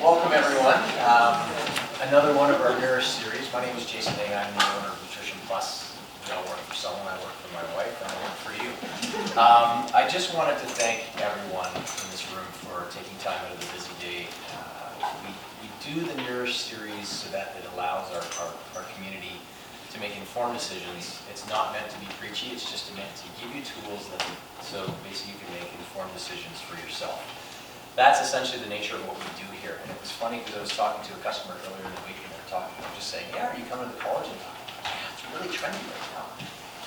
Welcome everyone. Another one of our Nourish series. My name is Jason Dang. I'm the owner of Nutrition Plus. I don't work for someone, I work for my wife, and I work for you. I just wanted to thank everyone in this room for taking time out of the busy day. We do the Nourish series so that it allows our community to make informed decisions. It's not meant to be preachy, it's just meant to give you tools so basically you can make informed decisions for yourself. That's essentially the nature of what we do here. And it was funny because I was talking to a customer earlier in the week and they're just saying, yeah, are you coming to the collagen? Yeah, it's really trendy right now.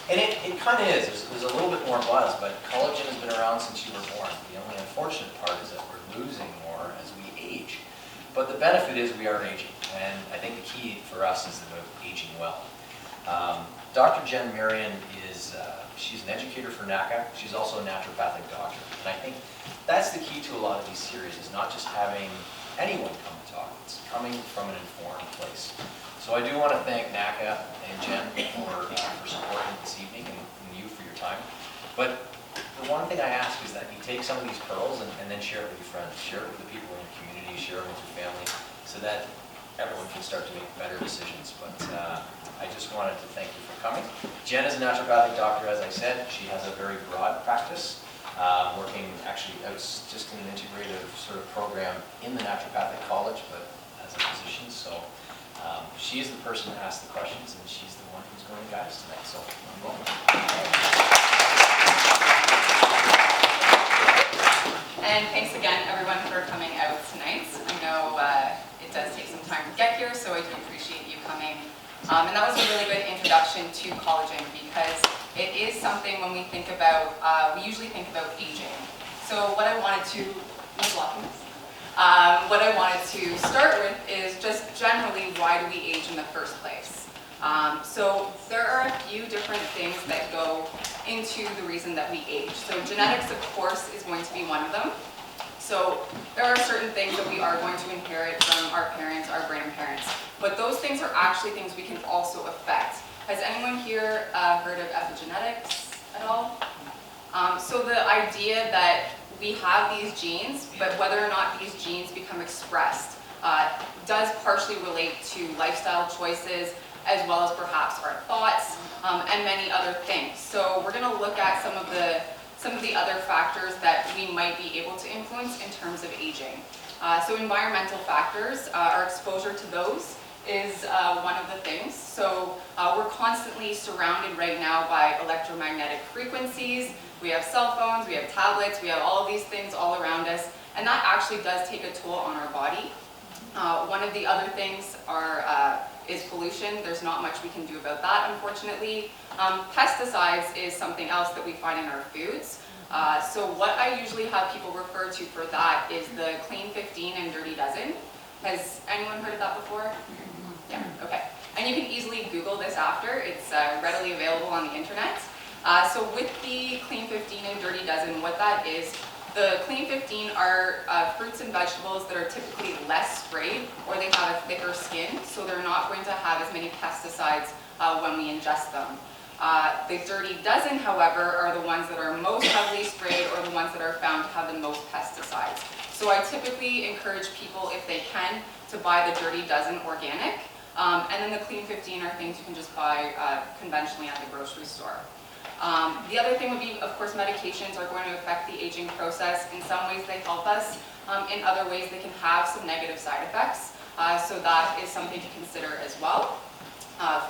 And it kind of is. There's a little bit more buzz, but collagen has been around since you were born. The only unfortunate part is that we're losing more as we age. But the benefit is we are aging. And I think the key for us is about aging well. Dr. Jennifer Marion she's an educator for Naka. She's also a naturopathic doctor. And I think that's the key to a lot of these series, is not just having anyone come and talk. It's coming from an informed place. So I do want to thank Naka and Jen for supporting this evening and you for your time. But the one thing I ask is that you take some of these pearls and then share it with your friends, share it with the people in your community, share it with your family, so that everyone can start to make better decisions. But I just wanted to thank you for coming. Jen is a naturopathic doctor, as I said. She has a very broad practice, working actually out just in an integrative sort of program in the naturopathic college, but as a physician. So she is the person to ask the questions, and she's the one who's going to guide us tonight. So welcome. And thanks again, everyone, for coming out tonight. I know it does take some time to get here, so I do appreciate you coming. And that was a really good introduction to collagen, because it is something when we think about, we usually think about aging. So what I wanted to, what I wanted to start with is just generally, why do we age in the first place? So there are a few different things that go into the reason that we age. So genetics, of course, is going to be one of them. So there are certain things that we are going to inherit from our parents, our grandparents, but those things are actually things we can also affect. Has anyone here heard of epigenetics at all? So the idea that we have these genes, but whether or not these genes become expressed does partially relate to lifestyle choices, as well as perhaps our thoughts, and many other things. So we're going to look at some of the other factors that we might be able to influence in terms of aging. So environmental factors, our exposure to those is one of the things. So we're constantly surrounded right now by electromagnetic frequencies. We have cell phones, we have tablets, we have all of these things all around us, and that actually does take a toll on our body. One of the other things is pollution. There's not much we can do about that, unfortunately. Pesticides is something else that we find in our foods. So what I usually have people refer to for that is the Clean 15 and Dirty Dozen. Has anyone heard of that before? Yeah, okay. And you can easily Google this after. It's readily available on the internet. So with the Clean 15 and Dirty Dozen, what that is, the Clean 15 are fruits and vegetables that are typically less sprayed, or they have a thicker skin, so they're not going to have as many pesticides when we ingest them. The Dirty Dozen, however, are the ones that are most heavily sprayed, or the ones that are found to have the most pesticides. So I typically encourage people, if they can, to buy the Dirty Dozen organic, and then the Clean 15 are things you can just buy conventionally at the grocery store. The other thing would be, of course, medications are going to affect the aging process. In some ways they help us, in other ways they can have some negative side effects, so that is something to consider as well.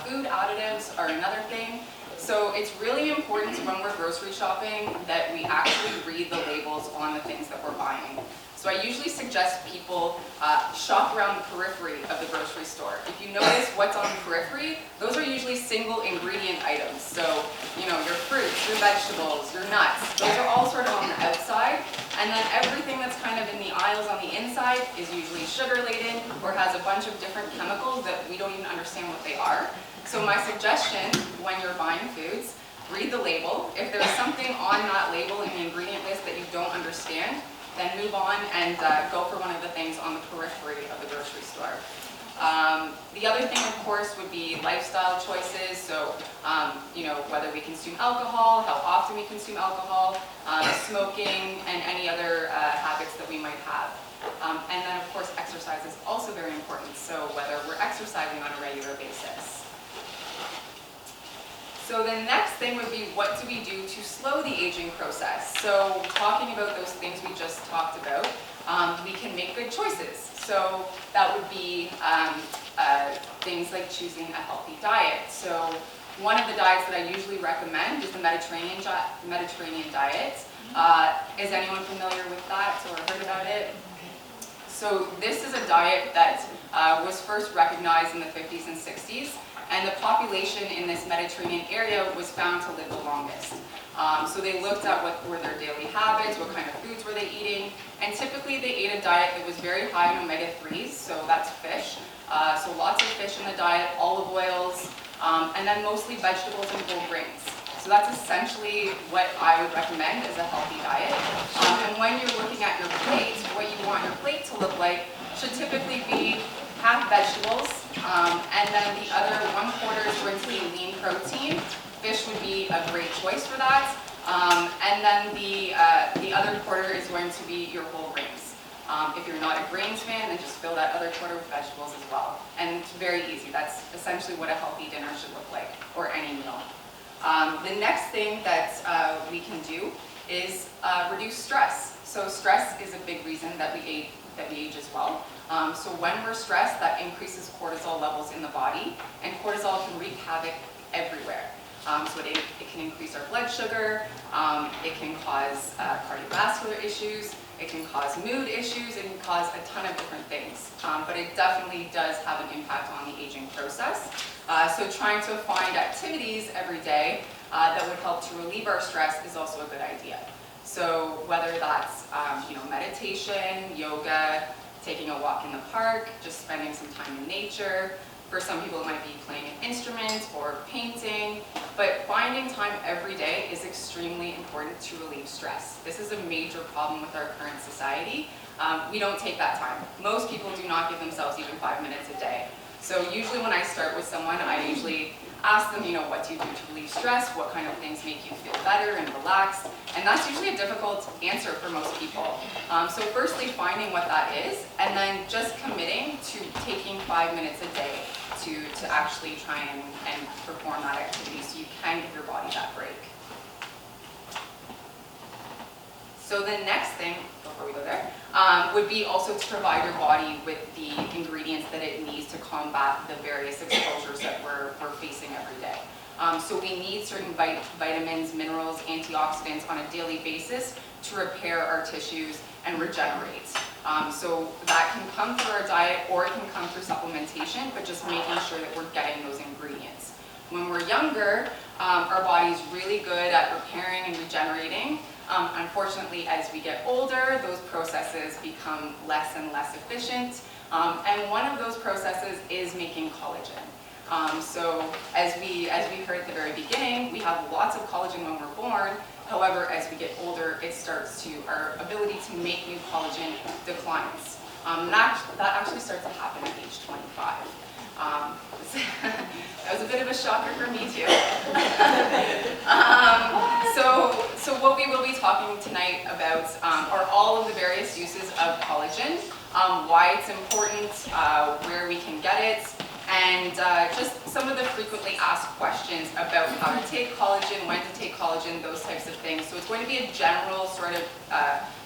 Food additives are another thing. So it's really important when we're grocery shopping that we actually read the labels on the things that we're buying. So I usually suggest people shop around the periphery of the grocery store. If you notice what's on the periphery, those are usually single ingredient items. So, you know, your fruits, your vegetables, your nuts, those are all sort of on the outside. And then everything that's kind of in the aisles on the inside is usually sugar-laden or has a bunch of different chemicals that we don't even understand what they are. So my suggestion when you're buying foods, read the label. If there's something on that label in the ingredient list that you don't understand, then move on and go for one of the things on the periphery of the grocery store. The other thing, of course, would be lifestyle choices. So, you know, whether we consume alcohol, how often we consume alcohol, smoking, and any other habits that we might have. And then, of course, exercise is exercising on a regular basis. So the next thing would be, what do we do to slow the aging process? So talking about those things we just talked about, we can make good choices. So that would be things like choosing a healthy diet. So one of the diets that I usually recommend is the Mediterranean diet. Is anyone familiar with that or heard about it? So this is a diet that was first recognized in the 50s and 60s, and the population in this Mediterranean area was found to live the longest. So they looked at what were their daily habits, what kind of foods were they eating, and typically they ate a diet that was very high in omega-3s, so that's fish. So lots of fish in the diet, olive oils, and then mostly vegetables and whole grains. So that's essentially what I would recommend as a healthy diet. And when you're looking at your plate, what you want your plate to look like should typically be half vegetables, and then the other 1/4 is going to be lean protein. Fish would be a great choice for that. And then the other 1/4 is going to be your whole grains. If you're not a grains fan, then just fill that other 1/4 with vegetables as well. And it's very easy. That's essentially what a healthy dinner should look like, or any meal. The next thing that we can do is reduce stress. So stress is a big reason that we age as well. So when we're stressed, that increases cortisol levels in the body, and cortisol can wreak havoc everywhere. So it can increase our blood sugar, it can cause cardiovascular issues, it can cause mood issues, it can cause a ton of different things. But it definitely does have an impact on the aging process. So trying to find activities every day that would help to relieve our stress is also a good idea. So whether that's meditation, yoga, taking a walk in the park, just spending some time in nature. For some people it might be playing an instrument or painting, but finding time every day is extremely important to relieve stress. This is a major problem with our current society. We don't take that time. Most people do not give themselves even 5 minutes a day. So usually when I start with someone, I usually ask them, what do you do to relieve stress? What kind of things make you feel better and relaxed? And that's usually a difficult answer for most people. So firstly, finding what that is, and then just committing to taking 5 minutes a day to actually try and perform that activity so you can give your body that break. So the next thing, before we go there, would be also to provide your body with the ingredients that it needs to combat the various exposures that we're facing every day. So we need certain vitamins, minerals, antioxidants on a daily basis to repair our tissues and regenerate. So that can come through our diet, or it can come through supplementation, but just making sure that we're getting those ingredients. When we're younger, our body's really good at repairing and regenerating. Unfortunately, as we get older, those processes become less and less efficient. And one of those processes is making collagen. So as we heard at the very beginning, we have lots of collagen when we're born. However, as we get older, our ability to make new collagen declines. That actually starts to happen at age 25. That was a bit of a shocker for me too. So what we will be talking tonight about are all of the various uses of collagen, why it's important, where we can get it, and just some of the frequently asked questions about how to take collagen, when to take collagen, those types of things. So it's going to be a general sort of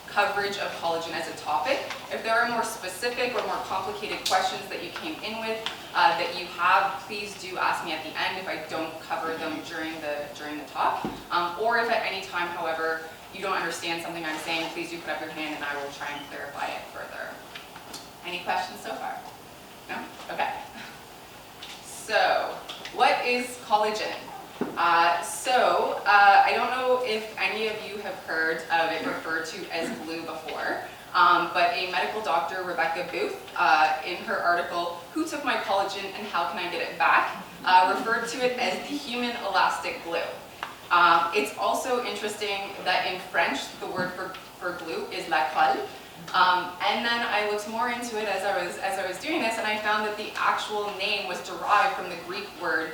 coverage of collagen as a topic. If there are more specific or more complicated questions that you came in with that you have, please do ask me at the end if I don't cover them during the talk. Or if at any time, however, you don't understand something I'm saying, please do put up your hand and I will try and clarify it further. Any questions so far? No? Okay. So, what is collagen? I don't know if any of you have heard of it referred to as glue before, but a medical doctor, Rebecca Booth, in her article, Who Took My Collagen and How Can I Get It Back?, referred to it as the human elastic glue. It's also interesting that in French, the word for glue is la colle. And then I looked more into it as I was doing this, and I found that the actual name was derived from the Greek word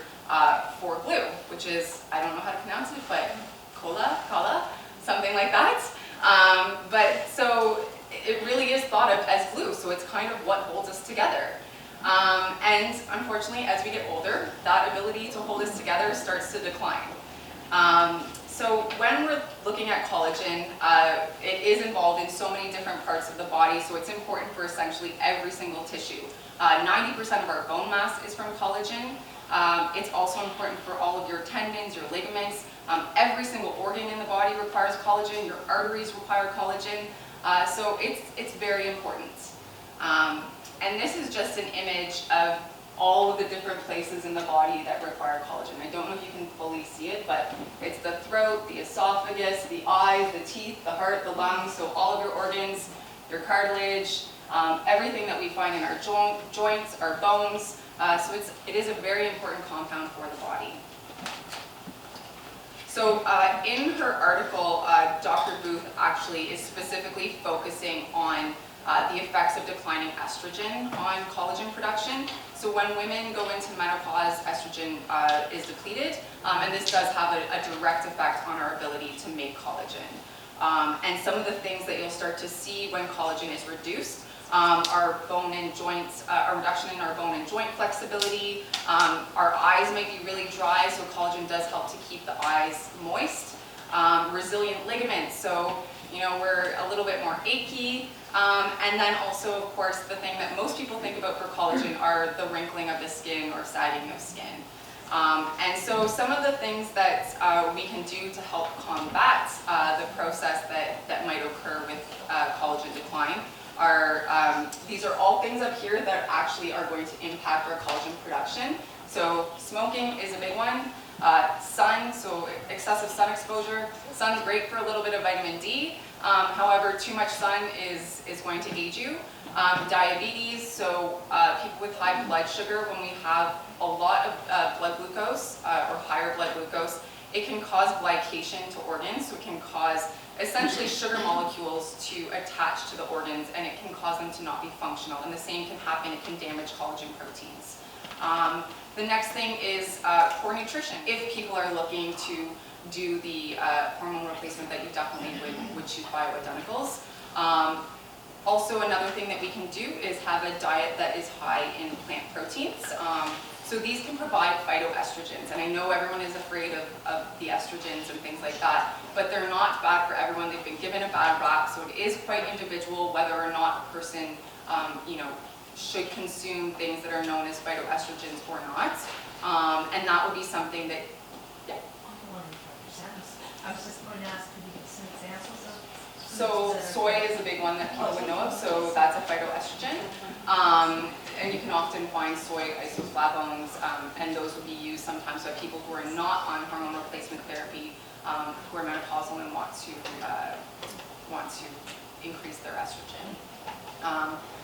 for glue, which is, I don't know how to pronounce it, but colla, something like that. But so it really is thought of as glue, so it's kind of what holds us together. And unfortunately, as we get older, that ability to hold us together starts to decline. So when we're looking at collagen, it is involved in so many different parts of the body, so it's important for essentially every single tissue. 90% of our bone mass is from collagen. It's also important for all of your tendons, your ligaments. Every single organ in the body requires collagen. Your arteries require collagen. So it's very important. And this is just an image of all of the different places in the body that require collagen. I don't know if you can fully see it, but it's the throat, the esophagus, the eyes, the teeth, the heart, the lungs, so all of your organs, your cartilage, everything that we find in our joints, our bones. So it is a very important compound for the body. So in her article, Dr. Booth actually is specifically focusing on the effects of declining estrogen on collagen production. So when women go into menopause, estrogen is depleted, and this does have a direct effect on our ability to make collagen. And some of the things that you'll start to see when collagen is reduced are bone and joints, a reduction in our bone and joint flexibility. Our eyes might be really dry, so collagen does help to keep the eyes moist. Resilient ligaments, so we're a little bit more achy. And then also, of course, the thing that most people think about for collagen are the wrinkling of the skin or sagging of skin. And so some of the things that we can do to help combat the process that might occur with collagen decline are, these are all things up here that actually are going to impact our collagen production. So smoking is a big one. Sun, so excessive sun exposure. Sun's great for a little bit of vitamin D. However, too much sun is going to age you. Diabetes, so people with high blood sugar, when we have a lot of blood glucose or higher blood glucose, it can cause glycation to organs, so it can cause essentially sugar molecules to attach to the organs, and it can cause them to not be functional. And the same can happen, it can damage collagen proteins. The next thing is poor nutrition. If people are looking to do the hormone replacement, that you definitely would choose bioidenticals. Also, another thing that we can do is have a diet that is high in plant proteins. So these can provide phytoestrogens, and I know everyone is afraid of the estrogens and things like that, but they're not bad for everyone. They've been given a bad rap, so it is quite individual whether or not a person should consume things that are known as phytoestrogens or not. And that would be something that, yeah. I was just going to ask, could you give some examples of? So soy is a big one that people would know of, so that's a phytoestrogen. And you can often find soy isoflavones, and those would be used sometimes by people who are not on hormone replacement therapy, who are menopausal and want to increase their estrogen.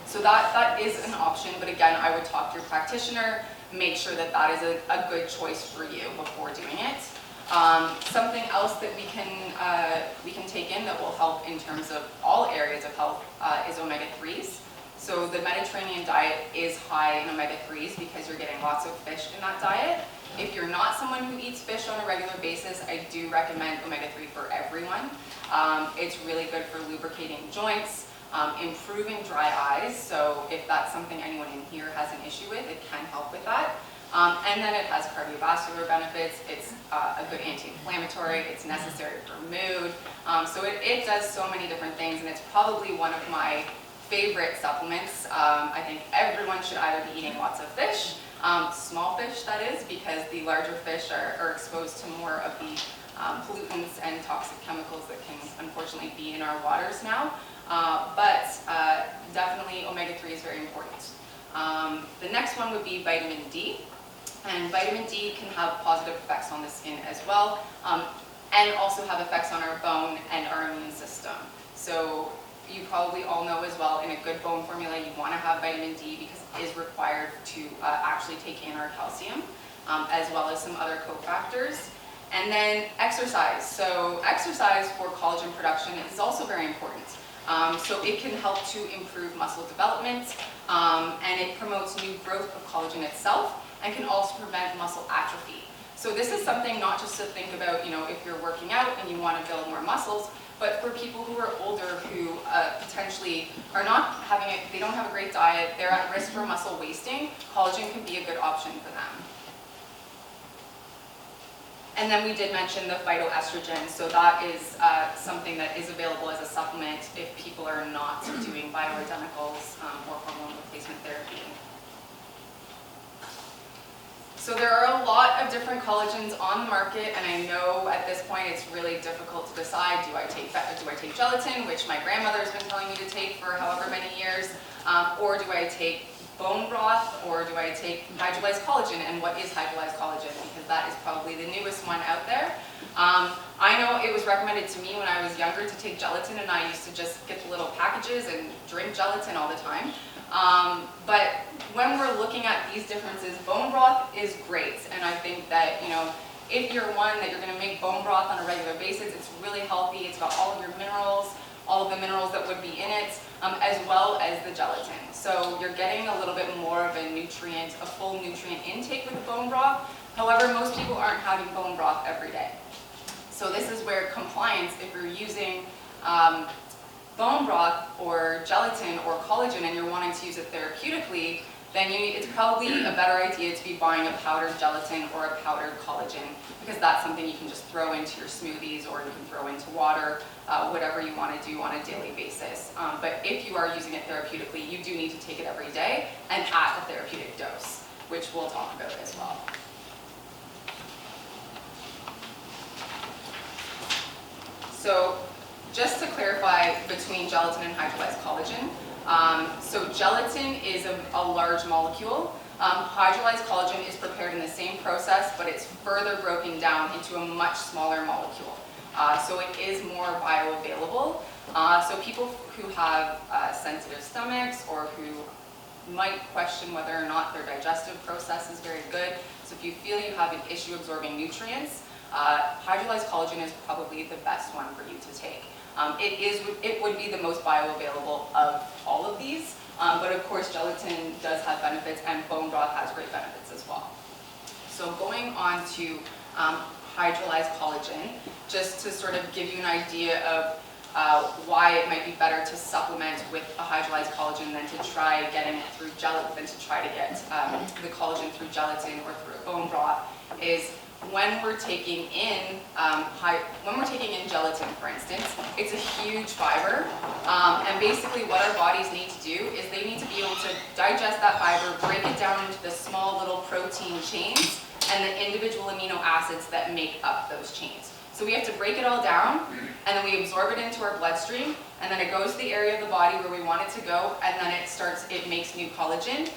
So that is an option, but again, I would talk to your practitioner, make sure that that is a good choice for you before doing it. Something else that we can take in that will help in terms of all areas of health is omega-3s. So the Mediterranean diet is high in omega-3s because you're getting lots of fish in that diet. If you're not someone who eats fish on a regular basis, I do recommend omega-3 for everyone. It's really good for lubricating joints, improving dry eyes. So if that's something anyone in here has an issue with, it can help with that. And then it has cardiovascular benefits. It's a good anti-inflammatory. It's necessary for mood. So it does so many different things, and it's probably one of my favorite supplements. I think everyone should either be eating lots of fish, small fish that is, because the larger fish are exposed to more of the pollutants and toxic chemicals that can unfortunately be in our waters now. But definitely omega-3 is very important. The next one would be vitamin D. And vitamin D can have positive effects on the skin as well, and also have effects on our bone and our immune system. So you probably all know as well, in a good bone formula, you want to have vitamin D because it is required to actually take in our calcium, as well as some other cofactors. And then exercise. So exercise for collagen production is also very important. So it can help to improve muscle development, and it promotes new growth of collagen itself, and can also prevent muscle atrophy. So this is something not just to think about, if you're working out and you want to build more muscles, But for people who are older, who potentially are not having it, they don't have a great diet, they're at risk for muscle wasting, collagen can be a good option for them. And then we did mention the phytoestrogen, so that is something that is available as a supplement if people are not doing bioidenticals or hormone replacement therapy. So there are a lot of different collagens on the market, and I know at this point it's really difficult to decide, do I take gelatin, which my grandmother's been telling me to take for however many years, or do I take bone broth, or do I take hydrolyzed collagen? And what is hydrolyzed collagen? Because that is probably the newest one out there. I know it was recommended to me when I was younger to take gelatin, and I used to just get the little packages and drink gelatin all the time. But when we're looking at these differences, bone broth is great, and I think that, you know, if you're one that you're going to make bone broth on a regular basis, it's really healthy. It's got all of your minerals, all of the minerals that would be in it, as well as the gelatin. So you're getting a little bit more of a nutrient, a full nutrient intake with the bone broth. However, most people aren't having bone broth every day. So this is where compliance, if you're using bone broth or gelatin or collagen and you're wanting to use it therapeutically, then it's probably a better idea to be buying a powdered gelatin or a powdered collagen, because that's something you can just throw into your smoothies or you can throw into water, whatever you want to do on a daily basis. But if you are using it therapeutically, you do need to take it every day and at a therapeutic dose, which we'll talk about as well. So just to clarify between gelatin and hydrolyzed collagen, so gelatin is a large molecule. Hydrolyzed collagen is prepared in the same process, but it's further broken down into a much smaller molecule. So it is more bioavailable. So people who have sensitive stomachs or who might question whether or not their digestive process is very good. So if you feel you have an issue absorbing nutrients, hydrolyzed collagen is probably the best one for you to take. It would be the most bioavailable of all of these, but of course gelatin does have benefits and bone broth has great benefits as well. So going on to hydrolyzed collagen, just to sort of give you an idea of why it might be better to supplement with a hydrolyzed collagen than to try getting it through gelatin, than to try to get the collagen through gelatin or through a bone broth, is when we're taking in gelatin, for instance, it's a huge fiber, and basically what our bodies need to do is they need to be able to digest that fiber, break it down into the small little protein chains and the individual amino acids that make up those chains. So we have to break it all down, and then we absorb it into our bloodstream, and then it goes to the area of the body where we want it to go, and then it makes new collagen,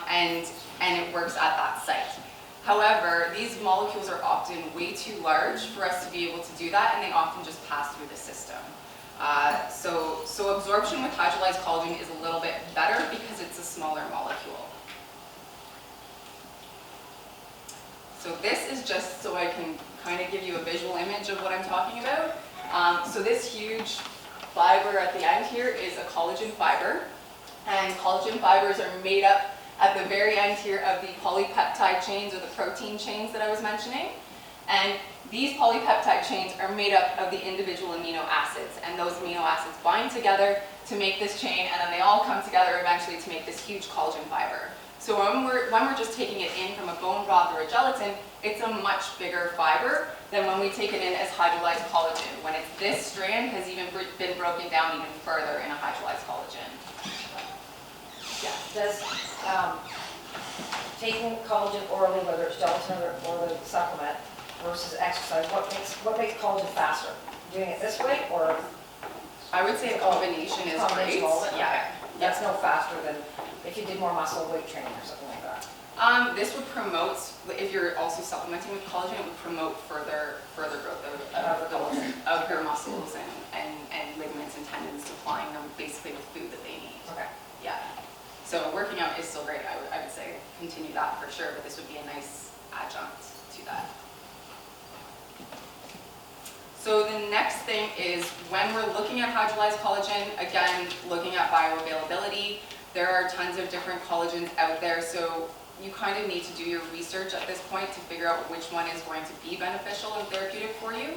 and it works at that site. However, these molecules are often way too large for us to be able to do that, and they often just pass through the system. So absorption with hydrolyzed collagen is a little bit better because it's a smaller molecule. So this is just so I can kind of give you a visual image of what I'm talking about. So this huge fiber at the end here is a collagen fiber, and collagen fibers are made up at the very end here of the polypeptide chains or the protein chains that I was mentioning. And these polypeptide chains are made up of the individual amino acids, and those amino acids bind together to make this chain, and then they all come together eventually to make this huge collagen fiber. So when we're just taking it in from a bone broth or a gelatin, it's a much bigger fiber than when we take it in as hydrolyzed collagen, when this strand has even been broken down even further in a hydrolyzed collagen. Yeah. Does taking collagen orally, whether it's gelatin or the supplement, versus exercise, what makes collagen faster? Doing it this way, or I would say a combination is great. Yeah. That's no faster than if you did more muscle weight training or something like that. This would promote, if you're also supplementing with collagen, it would promote further growth of your muscles and ligaments and tendons, supplying them basically with food that they need. Okay. Yeah. So working out is still great. I would say continue that for sure, but this would be a nice adjunct to that. So the next thing is when we're looking at hydrolyzed collagen, again, looking at bioavailability, there are tons of different collagens out there. So you kind of need to do your research at this point to figure out which one is going to be beneficial and therapeutic for you.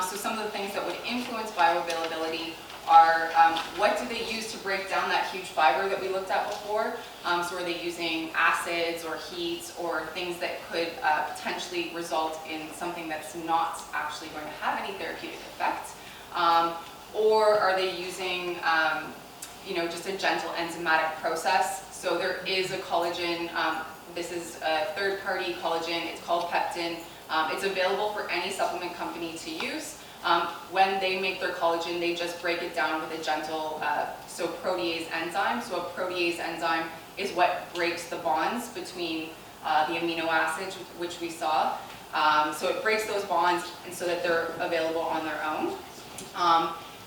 So some of the things that would influence bioavailability are what do they use to break down that huge fiber that we looked at before? So are they using acids or heat or things that could potentially result in something that's not actually going to have any therapeutic effect? Or are they using just a gentle enzymatic process? So there is a collagen, this is a third-party collagen, it's called peptin. It's available for any supplement company to use. When they make their collagen, they just break it down with a gentle, protease enzyme. So a protease enzyme is what breaks the bonds between the amino acids, which we saw. So it breaks those bonds and so that they're available on their own.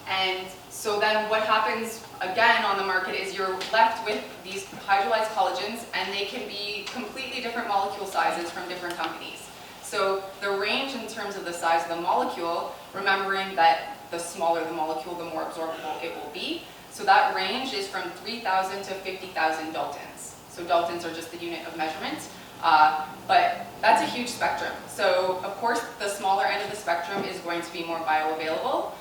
And so then what happens again on the market is you're left with these hydrolyzed collagens, and they can be completely different molecule sizes from different companies. So the range in terms of the size of the molecule, remembering that the smaller the molecule, the more absorbable it will be. So that range is from 3,000 to 50,000 Daltons. So Daltons are just the unit of measurement, but that's a huge spectrum. So of course, the smaller end of the spectrum is going to be more bioavailable.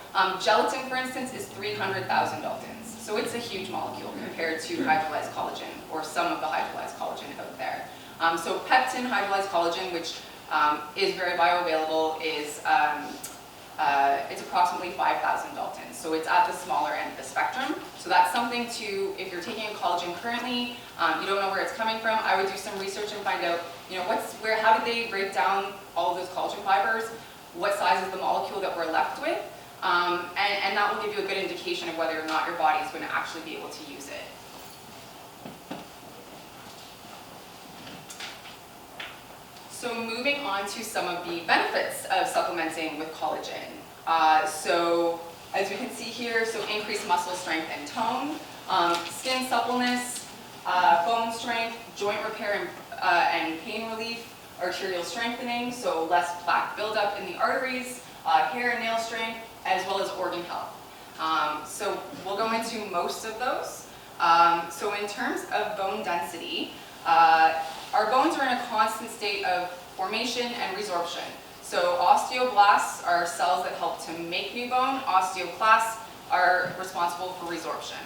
Gelatin, for instance, is 300,000 Daltons. So it's a huge molecule compared to hydrolyzed collagen, or some of the hydrolyzed collagen out there. So peptin hydrolyzed collagen, which is very bioavailable, is it's approximately 5,000 Daltons. So it's at the smaller end of the spectrum. So that's something to, if you're taking a collagen currently, you don't know where it's coming from, I would do some research and find out, how did they break down all of those collagen fibers? What size is the molecule that we're left with? And that will give you a good indication of whether or not your body is going to actually be able to use it. So moving on to some of the benefits of supplementing with collagen. So as we can see here, so increased muscle strength and tone, skin suppleness, bone strength, joint repair and pain relief, arterial strengthening, so less plaque buildup in the arteries, hair and nail strength, as well as organ health. So we'll go into most of those. So in terms of bone density, our bones are in a constant state of formation and resorption. So osteoblasts are cells that help to make new bone. Osteoclasts are responsible for resorption.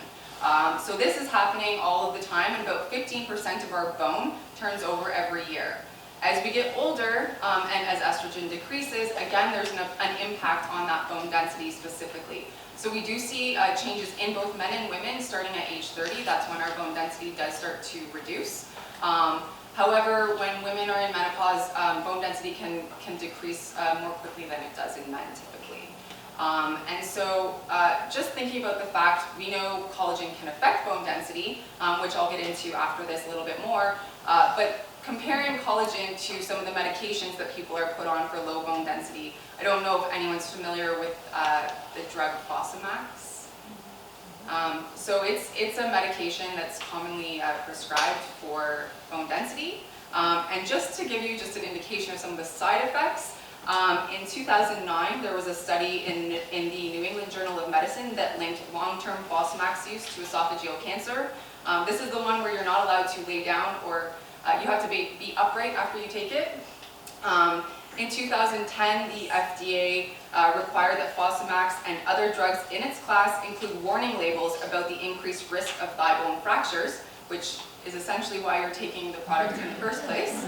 So this is happening all of the time, and about 15% of our bone turns over every year. As we get older, and as estrogen decreases, again, there's an impact on that bone density specifically. So we do see changes in both men and women starting at age 30. That's when our bone density does start to reduce. However, when women are in menopause, bone density can decrease more quickly than it does in men typically. And so just thinking about the fact, we know collagen can affect bone density, which I'll get into after this a little bit more, but comparing collagen to some of the medications that people are put on for low bone density, I don't know if anyone's familiar with the drug Fosamax. So it's a medication that's commonly prescribed for bone density. And just to give you just an indication of some of the side effects, in 2009 there was a study in the New England Journal of Medicine that linked long-term Fosamax use to esophageal cancer. This is the one where you're not allowed to lay down, or you have to be upright after you take it. In 2010, the FDA required that Fosamax and other drugs in its class include warning labels about the increased risk of thigh bone fractures, which is essentially why you're taking the product in the first place.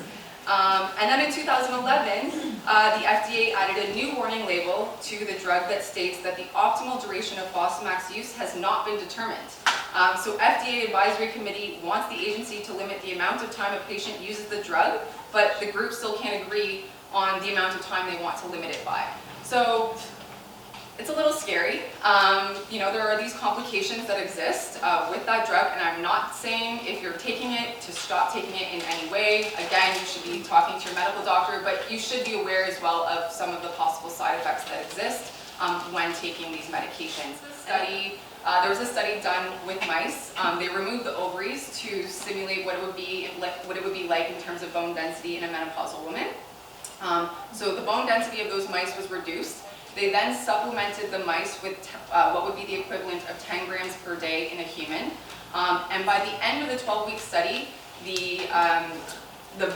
And then in 2011, the FDA added a new warning label to the drug that states that the optimal duration of Fosamax use has not been determined. So FDA Advisory Committee wants the agency to limit the amount of time a patient uses the drug, but the group still can't agree on the amount of time they want to limit it by. So it's a little scary. There are these complications that exist with that drug, and I'm not saying if you're taking it to stop taking it in any way. Again, you should be talking to your medical doctor, but you should be aware as well of some of the possible side effects that exist when taking these medications. There was a study done with mice. They removed the ovaries to simulate what it would be like in terms of bone density in a menopausal woman. So the bone density of those mice was reduced. They then supplemented the mice with what would be the equivalent of 10 grams per day in a human. And by the end of the 12-week study, the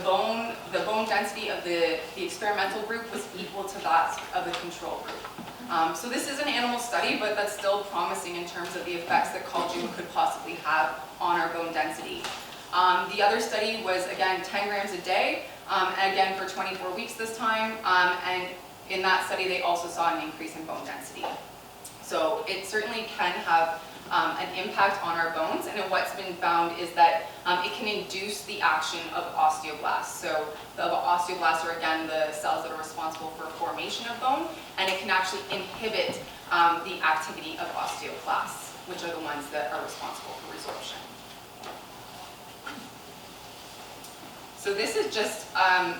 bone density of the experimental group was equal to that of the control group. So this is an animal study, but that's still promising in terms of the effects that collagen could possibly have on our bone density. The other study was, again, 10 grams a day, and again for 24 weeks this time, and in that study they also saw an increase in bone density. So it certainly can have an impact on our bones, and what's been found is that it can induce the action of osteoblasts. So the osteoblasts are, again, the cells that are responsible for formation of bone, and it can actually inhibit the activity of osteoclasts, which are the ones that are responsible for resorption. So this is just an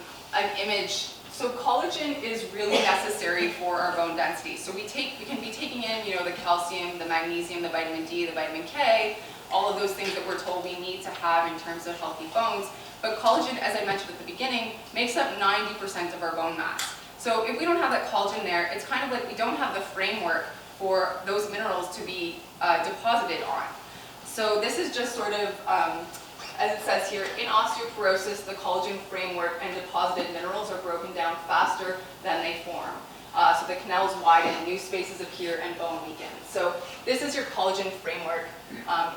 image. So collagen is really necessary for our bone density. So we can be taking in, the calcium, the magnesium, the vitamin D, the vitamin K, all of those things that we're told we need to have in terms of healthy bones. But collagen, as I mentioned at the beginning, makes up 90% of our bone mass. So if we don't have that collagen there, it's kind of like we don't have the framework for those minerals to be deposited on. So this is just sort of, as it says here, in osteoporosis, the collagen framework and deposited minerals are broken down faster than they form. So the canals widen, new spaces appear, and bone weakens. So this is your collagen framework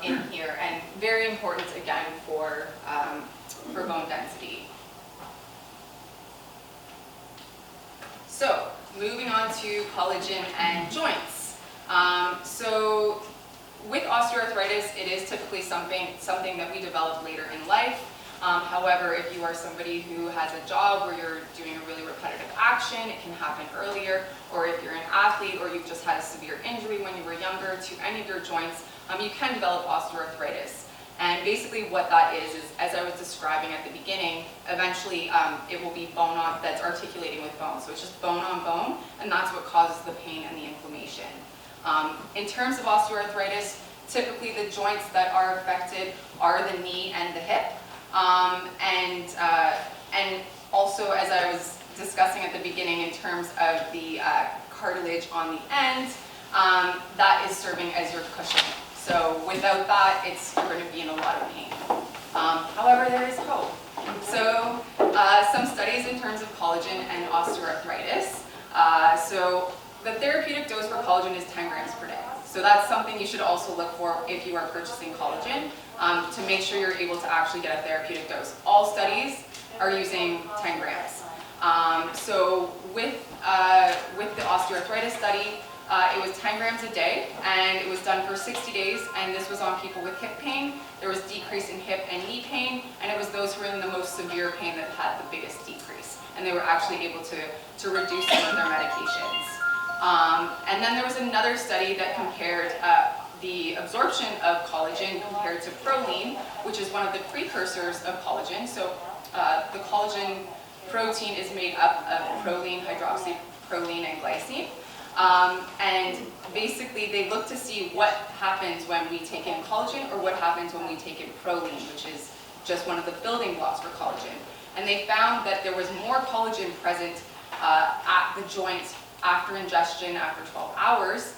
in here, and very important, again, for bone density. So moving on to collagen and joints. So with osteoarthritis, it is typically something that we develop later in life. However, if you are somebody who has a job where you're doing a really repetitive action, it can happen earlier. Or if you're an athlete or you've just had a severe injury when you were younger to any of your joints, you can develop osteoarthritis. And basically what that is, as I was describing at the beginning, eventually it will be bone on that's articulating with bone. So it's just bone on bone, and that's what causes the pain and the inflammation. In terms of osteoarthritis, typically the joints that are affected are the knee and the hip. And also, as I was discussing at the beginning, in terms of the cartilage on the end, that is serving as your cushion. So without that, you're going to be in a lot of pain. However, there is hope. So some studies in terms of collagen and osteoarthritis. So the therapeutic dose for collagen is 10 grams per day. So that's something you should also look for if you are purchasing collagen, to make sure you're able to actually get a therapeutic dose. All studies are using 10 grams. So with the osteoarthritis study, it was 10 grams a day, and it was done for 60 days, and this was on people with hip pain. There was decrease in hip and knee pain, and it was those who were in the most severe pain that had the biggest decrease. And they were actually able to reduce some of their medications. And then there was another study that compared the absorption of collagen compared to proline, which is one of the precursors of collagen. So the collagen protein is made up of proline, hydroxyproline, and glycine. And basically they look to see what happens when we take in collagen or what happens when we take in proline, which is just one of the building blocks for collagen. And they found that there was more collagen present at the joint after ingestion, after 12 hours,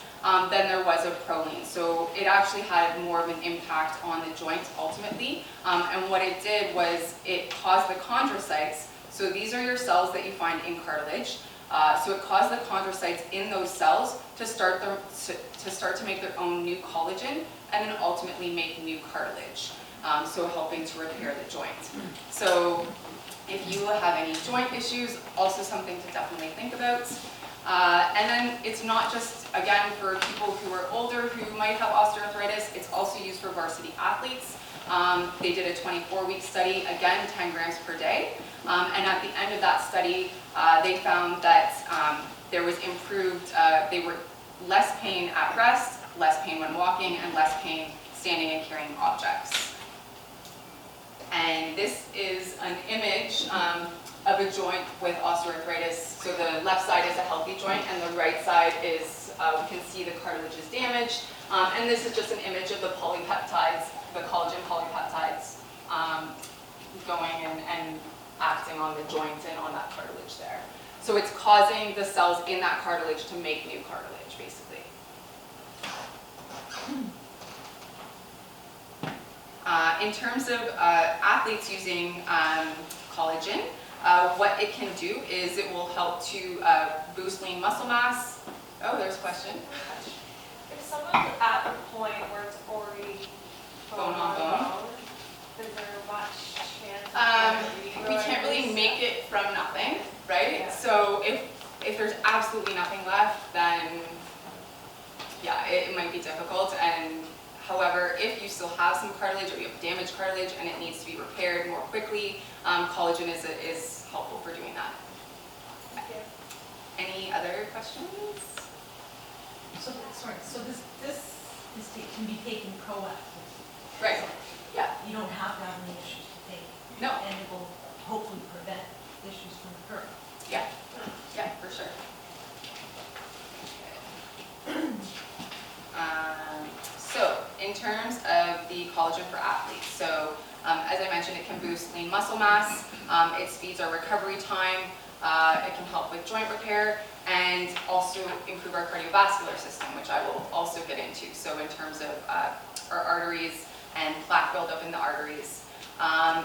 than there was of proline. So it actually had more of an impact on the joint ultimately. And what it did was it caused the chondrocytes. So these are your cells that you find in cartilage. So it caused the chondrocytes in those cells to start to make their own new collagen and then ultimately make new cartilage. So helping to repair the joint. So if you have any joint issues, also something to definitely think about. And then it's not just, again, for people who are older who might have osteoarthritis, it's also used for varsity athletes. They did a 24-week study, again, 10 grams per day. And at the end of that study, they found that there was improved, they were less pain at rest, less pain when walking, and less pain standing and carrying objects. And this is an image of a joint with osteoarthritis. So the left side is a healthy joint, and the right side is, we can see the cartilage is damaged. And this is just an image of the polypeptides, the collagen polypeptides, going and acting on the joint and on that cartilage there. So it's causing the cells in that cartilage to make new cartilage, basically. In terms of athletes using collagen, what it can do is it will help to boost lean muscle mass. Oh, there's a question. If someone's at the point where it's already Bone on bone. is there much chance of We can't really make it from nothing, right? Yeah. So if there's absolutely nothing left, then yeah, it might be difficult. And however, if you still have some cartilage or you have damaged cartilage and it needs to be repaired more quickly, collagen is helpful for doing that. Any other questions? So, sorry, so this can be taken proactively. Right. Yeah. You don't have to have any issues to take. No. And it will hopefully prevent issues from occurring. Yeah. Yeah, for sure. So, in terms of the collagen for athletes, so as I mentioned, it can boost lean muscle mass, it speeds our recovery time, it can help with joint repair, and also improve our cardiovascular system, which I will also get into. So in terms of our arteries and plaque buildup in the arteries.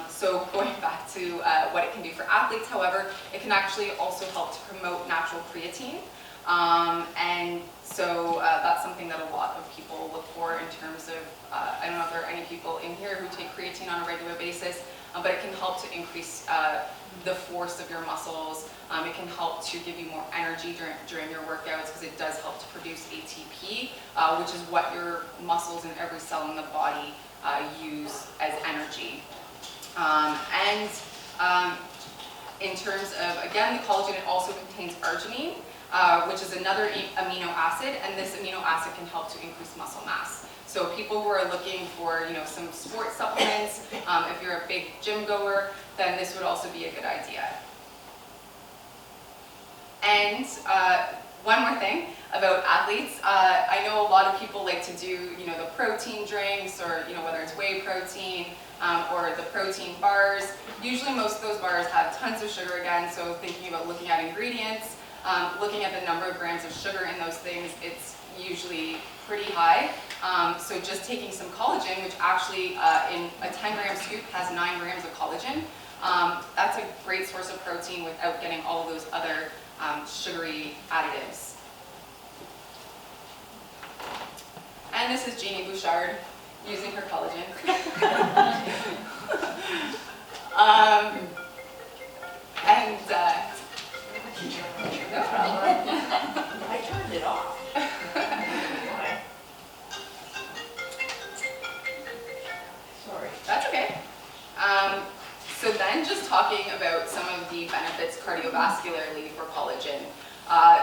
So going back to what it can do for athletes, however, it can actually also help to promote natural creatine. And so that's something that a lot of people look for in terms of, I don't know if there are any people in here who take creatine on a regular basis, but it can help to increase the force of your muscles. It can help to give you more energy during your workouts because it does help to produce ATP, which is what your muscles and every cell in the body use as energy. In terms of, again, the collagen, it also contains arginine, which is another amino acid, and this amino acid can help to increase muscle mass. So people who are looking for, some sports supplements, if you're a big gym goer, then this would also be a good idea. And one more thing about athletes, I know a lot of people like to do, the protein drinks, or whether it's whey protein or the protein bars. Usually most of those bars have tons of sugar again, so thinking about looking at ingredients, looking at the number of grams of sugar in those things, it's usually pretty high. So just taking some collagen, which actually in a 10-gram scoop has 9 grams of collagen, that's a great source of protein without getting all of those other sugary additives. And this is Jeannie Bouchard using her collagen. No problem. I turned it off. Sorry. That's okay. So then just talking about some of the benefits cardiovascularly for collagen.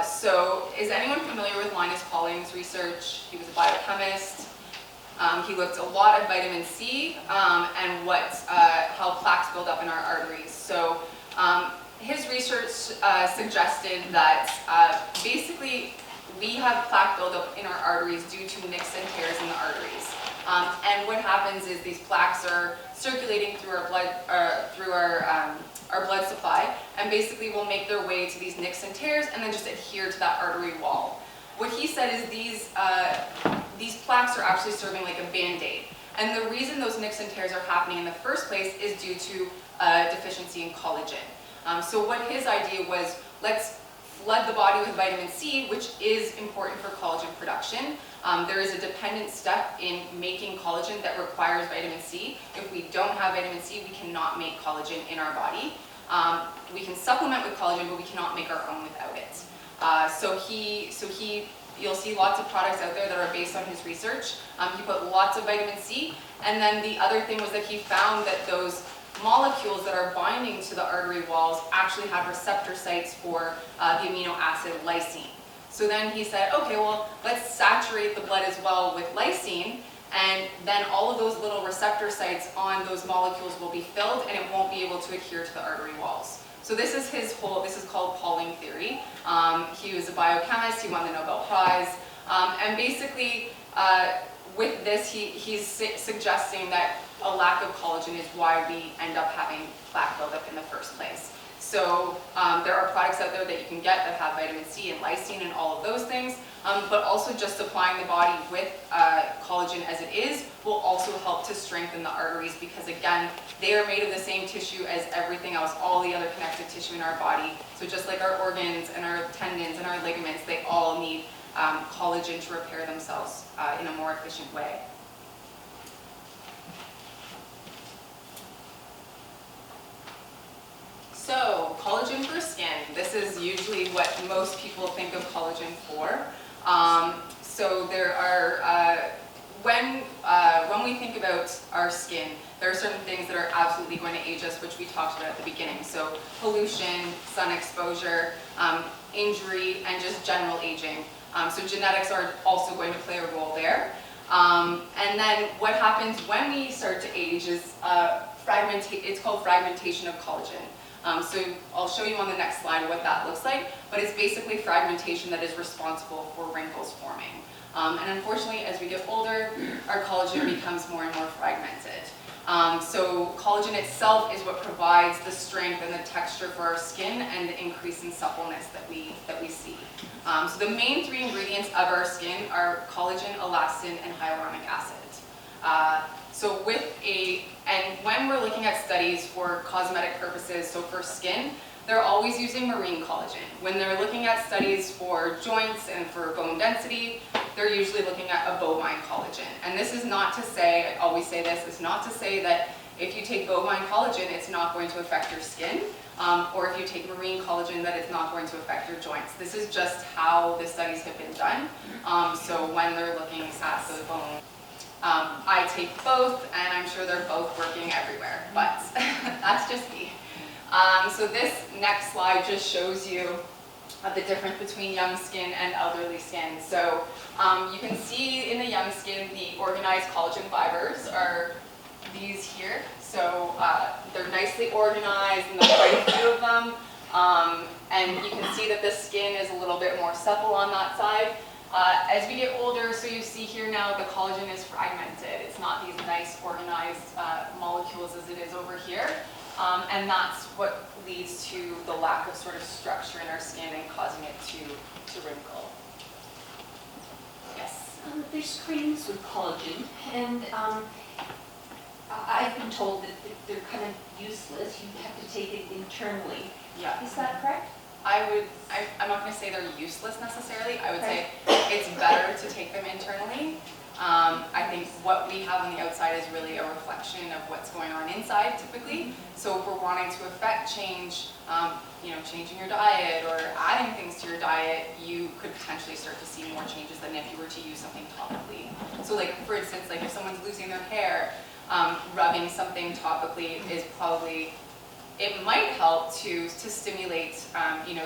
So is anyone familiar with Linus Pauling's research? He was a biochemist. He looked a lot at vitamin C and how plaques build up in our arteries. So his research suggested that basically we have plaque buildup in our arteries due to nicks and tears in the arteries. And what happens is these plaques are circulating through our blood, our blood supply, and basically will make their way to these nicks and tears and then just adhere to that artery wall. What he said is these plaques are actually serving like a Band-Aid. And the reason those nicks and tears are happening in the first place is due to deficiency in collagen. So what his idea was, let's flood the body with vitamin C, which is important for collagen production. There is a dependent step in making collagen that requires vitamin C. If we don't have vitamin C, we cannot make collagen in our body. We can supplement with collagen, but we cannot make our own without it. You'll see lots of products out there that are based on his research. He put lots of vitamin C, and then the other thing was that he found that those molecules that are binding to the artery walls actually have receptor sites for the amino acid lysine. So then he said, okay, well, let's saturate the blood as well with lysine, and then all of those little receptor sites on those molecules will be filled, and it won't be able to adhere to the artery walls. So this is this is called Pauling theory. He was a biochemist, he won the Nobel Prize, and basically with this, he's suggesting that a lack of collagen is why we end up having plaque buildup in the first place. So there are products out there that you can get that have vitamin C and lysine and all of those things, but also just supplying the body with collagen as it is will also help to strengthen the arteries, because again, they are made of the same tissue as everything else, all the other connective tissue in our body. So just like our organs and our tendons and our ligaments, they all need collagen to repair themselves in a more efficient way. So, collagen for skin. This is usually what most people think of collagen for. So there are, when we think about our skin, there are certain things that are absolutely going to age us, which we talked about at the beginning. So pollution, sun exposure, injury, and just general aging. So genetics are also going to play a role there. And then what happens when we start to age is it's called fragmentation of collagen. So I'll show you on the next slide what that looks like, but it's basically fragmentation that is responsible for wrinkles forming. And unfortunately, as we get older, our collagen becomes more and more fragmented. So collagen itself is what provides the strength and the texture for our skin and the increase in suppleness that we see. So the main three ingredients of our skin are collagen, elastin, and hyaluronic acid. And when we're looking at studies for cosmetic purposes, so for skin, they're always using marine collagen. When they're looking at studies for joints and for bone density, they're usually looking at a bovine collagen. And this is not to say, I always say this, it's not to say that if you take bovine collagen, it's not going to affect your skin, or if you take marine collagen, that it's not going to affect your joints. This is just how the studies have been done. So when they're looking at the bone, I take both, and I'm sure they're both working everywhere, but that's just me. So this next slide just shows you the difference between young skin and elderly skin. So you can see in the young skin, the organized collagen fibers are these here. So they're nicely organized, and there's quite a few of them. And you can see that the skin is a little bit more supple on that side. As we get older, so you see here now the collagen is fragmented. It's not these nice organized molecules as it is over here. And that's what leads to the lack of sort of structure in our skin and causing it to wrinkle. Yes? There's creams with collagen, and I've been told that they're kind of useless. You have to take it internally. Yeah. Is that correct? I'm not going to say they're useless necessarily. I would say it's better to take them internally. I think what we have on the outside is really a reflection of what's going on inside typically. So if we're wanting to affect change, changing your diet or adding things to your diet, you could potentially start to see more changes than if you were to use something topically. So like, for instance, like if someone's losing their hair, rubbing something topically is probably, it might help to stimulate,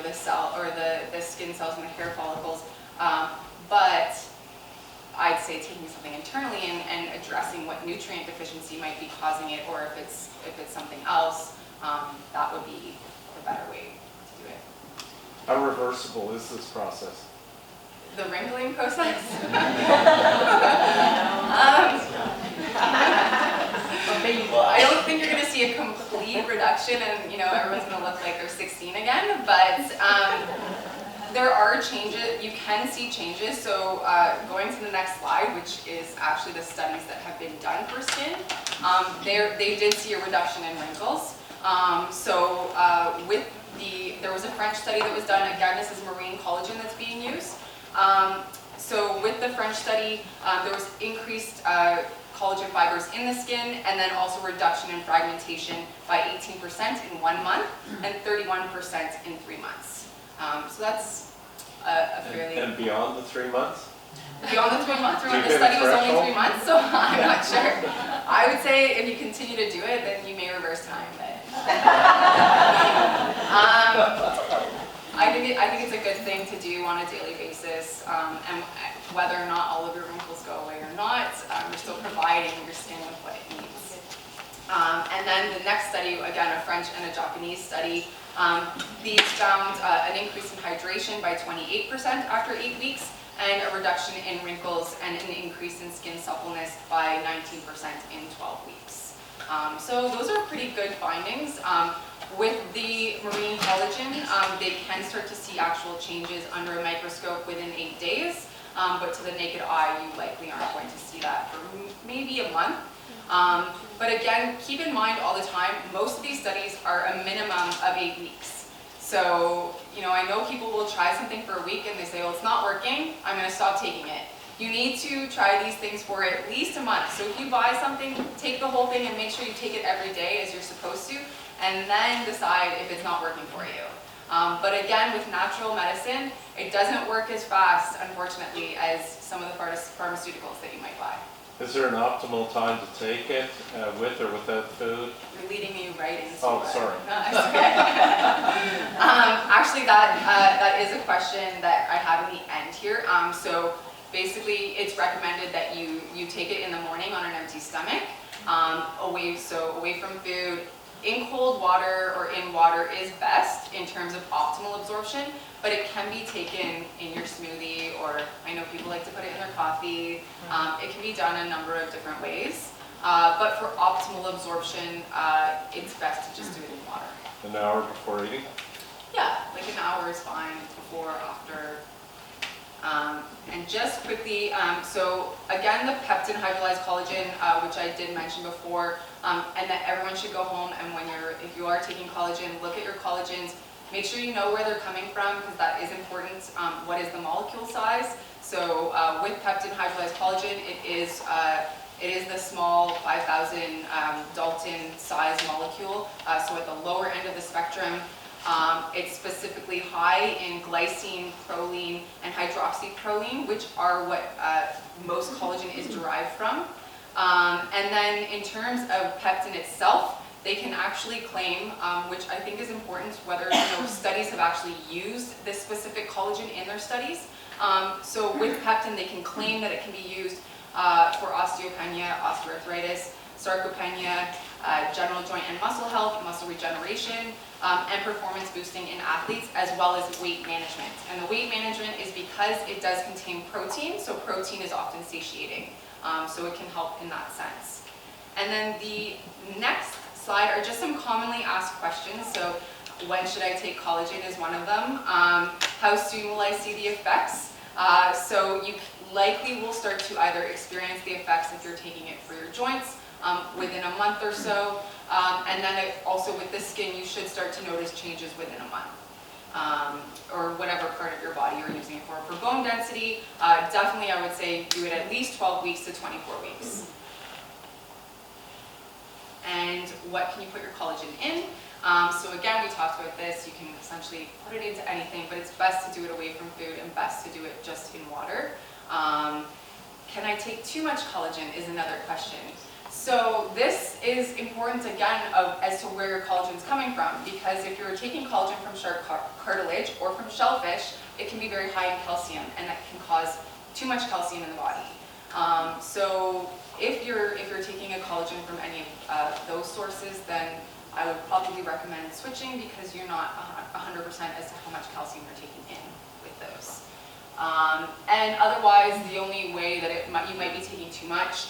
the cell or the skin cells and the hair follicles, but I'd say taking something internally and addressing what nutrient deficiency might be causing it, or if it's something else, that would be the better way to do it. How reversible is this process? The wrinkling process? Well, I don't think you're going to see a complete reduction and, everyone's going to look like they're 16 again, but there are changes, you can see changes. So going to the next slide, which is actually the studies that have been done for skin, they did see a reduction in wrinkles. There was a French study that was done, again, this is marine collagen that's being used. So with the French study, there was increased collagen fibers in the skin, and then also reduction in fragmentation by 18% in 1 month and 31% in 3 months. So that's a fairly... And beyond the 3 months? Beyond the 3 months, Do you the get a study was only threshold? 3 months, so I'm not sure. I would say if you continue to do it, then you may reverse time. But I think it's a good thing to do on a daily basis, and whether or not all of your wrinkles go away or not, you're still providing your skin with what it needs. And then the next study, again, a French and a Japanese study, these found an increase in hydration by 28% after 8 weeks, and a reduction in wrinkles and an increase in skin suppleness by 19% in 12 weeks. So those are pretty good findings. With the marine collagen, they can start to see actual changes under a microscope within 8 days, but to the naked eye, you likely aren't going to see that for maybe a month. But again, keep in mind all the time, most of these studies are a minimum of 8 weeks. So, I know people will try something for a week and they say, well, it's not working, I'm going to stop taking it. You need to try these things for at least a month. So if you buy something, take the whole thing and make sure you take it every day as you're supposed to, and then decide if it's not working for you. But again, with natural medicine, it doesn't work as fast, unfortunately, as some of the pharmaceuticals that you might buy. Is there an optimal time to take it, with or without food? You're leading me right into Oh, sorry. No, it's okay. Actually, that is a question that I have in the end here. So basically, it's recommended that you take it in the morning on an empty stomach, away from food. In cold water or in water is best in terms of optimal absorption, but it can be taken in your smoothie, or I know people like to put it in their coffee. It can be done a number of different ways, but for optimal absorption, it's best to just do it in water. An hour before eating? Yeah, like an hour is fine, before, after. And just quickly, so again, the peptin hydrolyzed collagen, which I did mention before, and that everyone should go home and if you are taking collagen, look at your collagens. Make sure you know where they're coming from, because that is important. What is the molecule size? So with peptin hydrolyzed collagen, it is the small 5,000 Dalton size molecule. So at the lower end of the spectrum. It's specifically high in glycine, proline, and hydroxyproline, which are what most collagen is derived from. And then in terms of peptin itself, they can actually claim, which I think is important, whether studies have actually used this specific collagen in their studies. So with peptin, they can claim that it can be used for osteopenia, osteoarthritis, sarcopenia, general joint and muscle health, muscle regeneration, and performance boosting in athletes, as well as weight management. And the weight management is because it does contain protein, so protein is often satiating. So it can help in that sense. And then the next slide are just some commonly asked questions. So when should I take collagen is one of them. How soon will I see the effects? So you likely will start to either experience the effects if you're taking it for your joints within a month or so. And then also with the skin, you should start to notice changes within a month. Or whatever part of your body you're using it for. For bone density, definitely I would say do it at least 12 weeks to 24 weeks. And what can you put your collagen in? So again, we talked about this. You can essentially put it into anything, but it's best to do it away from food and best to do it just in water. Can I take too much collagen is another question. So this is important again as to where your collagen is coming from, because if you're taking collagen from shark cartilage or from shellfish, it can be very high in calcium, and that can cause too much calcium in the body. So if you're taking a collagen from any of those sources, then I would probably recommend switching, because you're not 100% as to how much calcium you're taking in with those. And otherwise, the only way that you might be taking too much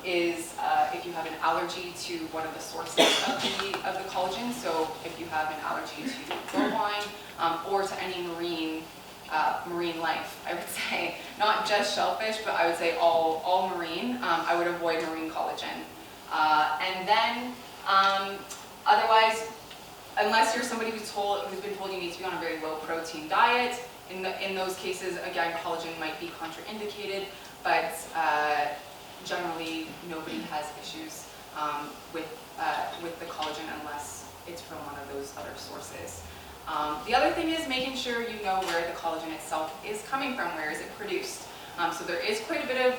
is if you have an allergy to one of the sources of the collagen. So if you have an allergy to bovine or to any marine life, I would say, not just shellfish, but I would say all marine, I would avoid marine collagen. And then otherwise, unless you're somebody who's been told you need to be on a very low protein diet, in those cases, again, collagen might be contraindicated, but generally nobody has issues with the collagen unless it's from one of those other sources. The other thing is making sure you know where the collagen itself is coming from, where is it produced. So there is quite a bit of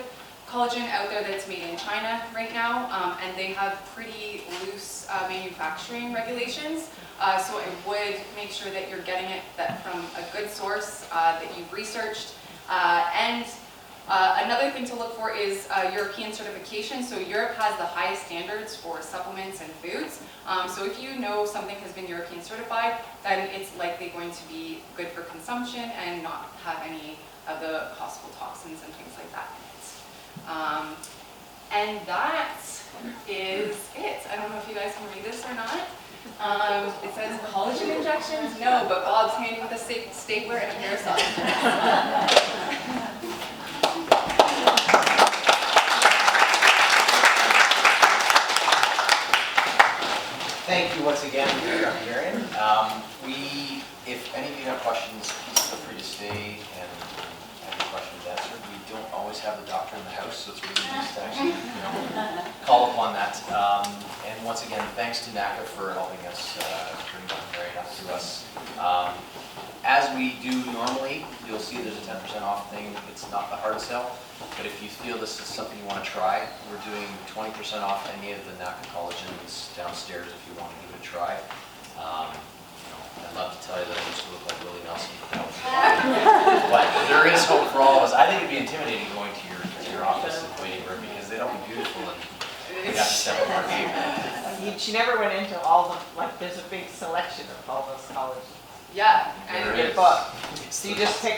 collagen out there that's made in China right now, and they have pretty loose manufacturing regulations. So I would make sure that you're getting it from a good source that you've researched. And another thing to look for is European certification. So Europe has the highest standards for supplements and foods. So if you know something has been European certified, then it's likely going to be good for consumption and not have any of the possible toxins and things like that in it. And that is it. I don't know if you guys can read this or not. It says collagen injections? No, but Bob's handy with a stapler and a parasol. Thank you once again, Dr. Marion. If any of you have questions, please feel free to stay and have your questions answered. We don't always have the doctor in the house, so it's really nice to actually, call upon that. And once again, thanks to Naka for helping us bring Dr. Marion up to us. As we do normally, you'll see there's a 10% off thing. It's not the hard sell, but if you feel this is something you want to try, we're doing 20% off any of the Naka collagens downstairs if you want to give it a try. I'd love to tell you that I used to look like Willie Nelson, but there is hope for all of us. I think it'd be intimidating going to your office and waiting room because they don't be beautiful and you have to step up our game. She never went into all the, like, there's a big selection of all those colleges. Yeah, There and is. But It's so you the- just pick